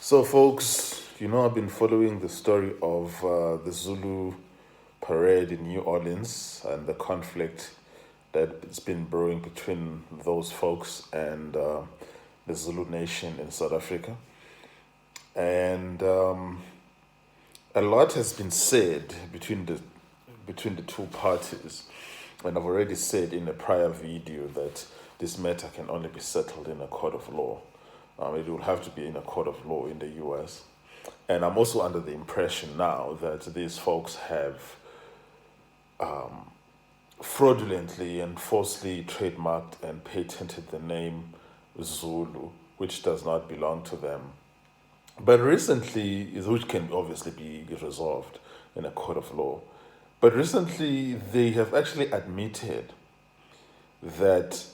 So, folks, I've been following the story of the Zulu parade in New Orleans and the conflict that's been brewing between those folks and the Zulu nation in South Africa. And a lot has been said between the two parties. And I've already said in a prior video that this matter can only be settled in a court of law. It will have to be in a court of law in the US. And I'm also under the impression now that these folks have fraudulently and falsely trademarked and patented the name Zulu, which does not belong to them. But recently, which can obviously be resolved in a court of law, but recently they have actually admitted that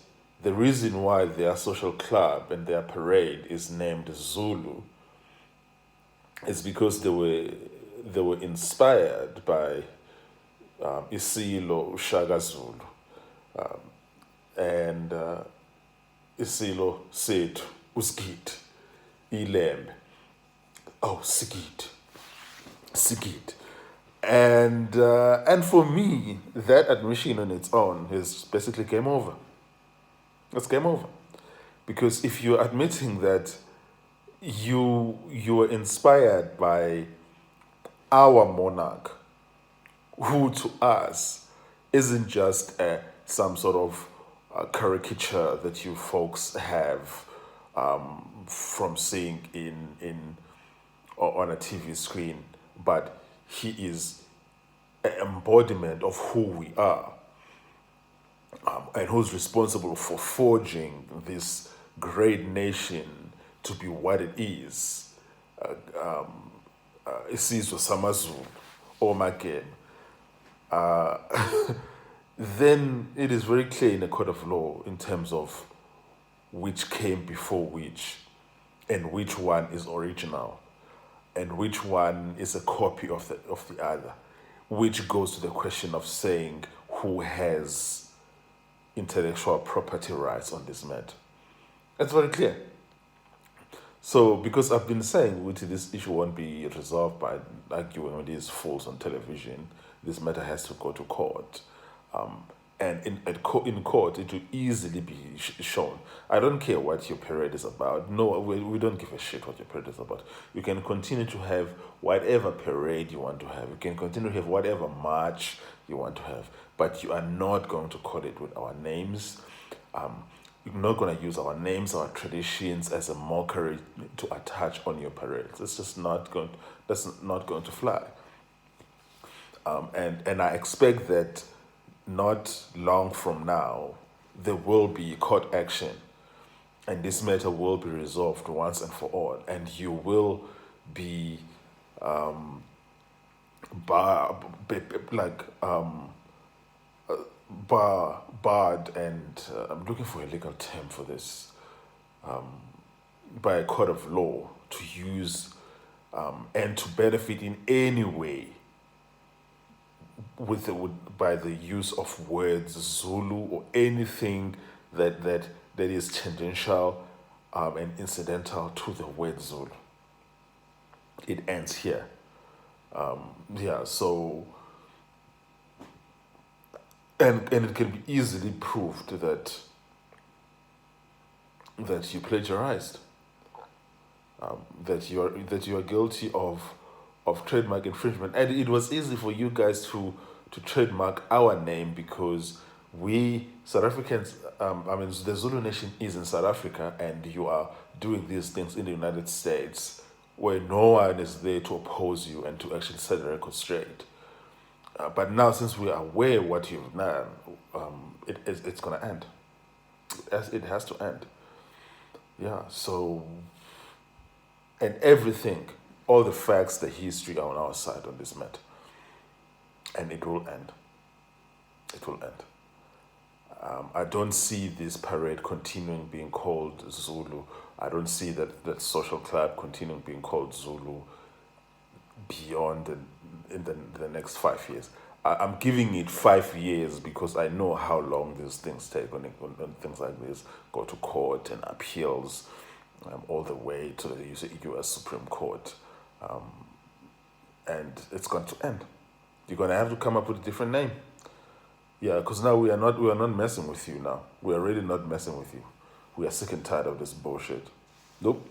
the reason why their social club and their parade is named Zulu is because they were inspired by Isilo Shaka Zulu and Isilo Sethu Uskit Ilembe. Oh, Sigit. And for me, that admission on its own is basically game over. It's game over. Because if you're admitting that you were inspired by our monarch, who to us isn't just some sort of caricature that you folks have from seeing in or on a TV screen, but he is an embodiment of who we are, and who's responsible for forging this great nation to be what it is. Isizwe samaZulu, Omagen. Then it is very clear in a court of law in terms of which came before which, and which one is original, and which one is a copy of the other, which goes to the question of saying who has intellectual property rights on this matter. That's very clear. So, because I've been saying this issue won't be resolved by arguing with these fools on television, this matter has to go to court. And in court, it will easily be shown. I don't care what your parade is about. No, we don't give a shit what your parade is about. You can continue to have whatever parade you want to have. You can continue to have whatever march you want to have. But you are not going to call it with our names. You're not going to use our names, our traditions as a mockery to attach on your parades. It's just not going. That's not going to fly. And I expect that not long from now, there will be court action, and this matter will be resolved once and for all, and you will be like barred, and I'm looking for a legal term for this, by a court of law to use and to benefit in any way by the use of words Zulu or anything that is tangential and incidental to the word Zulu. It ends here. So and it can be easily proved that you plagiarized, that you are guilty of trademark infringement, and it was easy for you guys to trademark our name because we South Africans, the Zulu nation is in South Africa, and you are doing these things in the United States, where no one is there to oppose you and to actually set the record straight. But now, since we are aware what you've done, it's going to end. It has to end. Yeah. So, and everything, all the facts, the history are on our side on this matter, and it will end. It will end. I don't see this parade continuing being called Zulu. I don't see that social club continuing being called Zulu beyond in the next 5 years. I'm giving it 5 years because I know how long these things take when things like this go to court and appeals all the way to the US Supreme Court, and it's going to end. You're going to have to come up with a different name. Yeah, because now we are not messing with you now. We are really not messing with you. We are sick and tired of this bullshit. Nope.